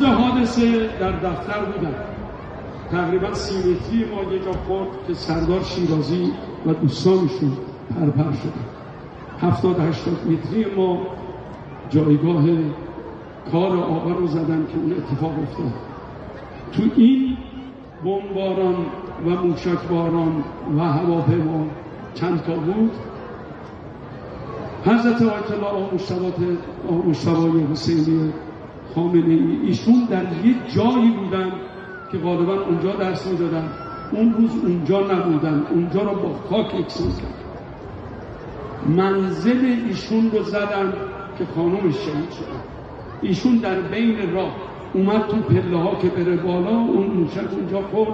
حادثه در دفتر بودم. تقریبا 30 متری ما یه جا خورد که سردار شیرازی و دوستانشون پرپر شدن. 70-80 متری ما جایگاه کار آقا رو زدن که اون اتفاق افتاد. تو این بمباران و موشکباران و هواپیما چند تا بود. حضرت آیت الله مجتبی حسینی خامنه‌ای ایشون در یک جایی بودن که غالبا اونجا درس می‌دادن. اون روز اونجا نبودن، اونجا رو با خاک یکسان کرد. منزل ایشون رو زدن که خانمش شهید شدن. ایشون در بین راه اومد تو پله ها که بره بالا، اون موشک اونجا خورد،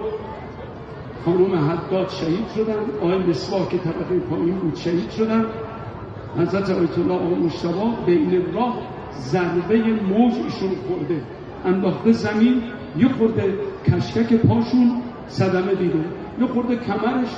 خانم حداد شهید شدن، آقای مصباح که طبقه پایین بود شهید شدن. حضرت آیت الله مجتبی بین راه ضربه موج ایشون خورده، انداخته زمین، یه خورده کشکک پاشون صدمه دیده، یه خورده کمرش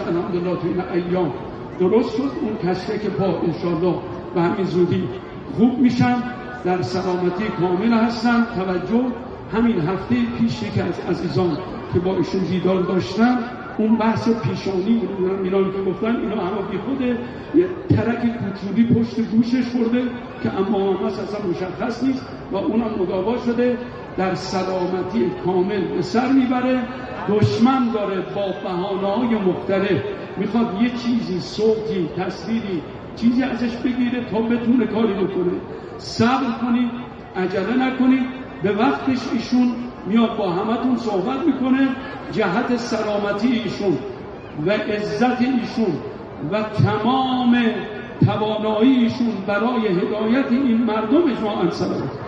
الحمدلله تو این ایام درست شد. اون کشکک پا انشالله به همین زودی خوب میشن، در سلامتی کامل هستن. توجه، همین هفته پیش یکی از عزیزان که با ایشون دیدار داشتن، اون بحث پیشانی اینا که گفتن اینا همه بی خوده، یه ترک کوچولی پشت گوشش خورده که اما اصلا مشخص نیست و اونم مداوا شده، در سلامتی کامل به سر میبره. دشمن داره با بهانه‌های مختلف میخواد یه چیزی، صوتی، تصویری، چیزی ازش بگیره تا بتونه کاری بکنه. صبر کنید، عجله نکنید، به وقتش ایشون میاد با همتون صحبت میکنه. جهت سلامتی ایشون و عزت ایشون و تمام توانایی ایشون برای هدایت این مردم اجماعاً سلامت.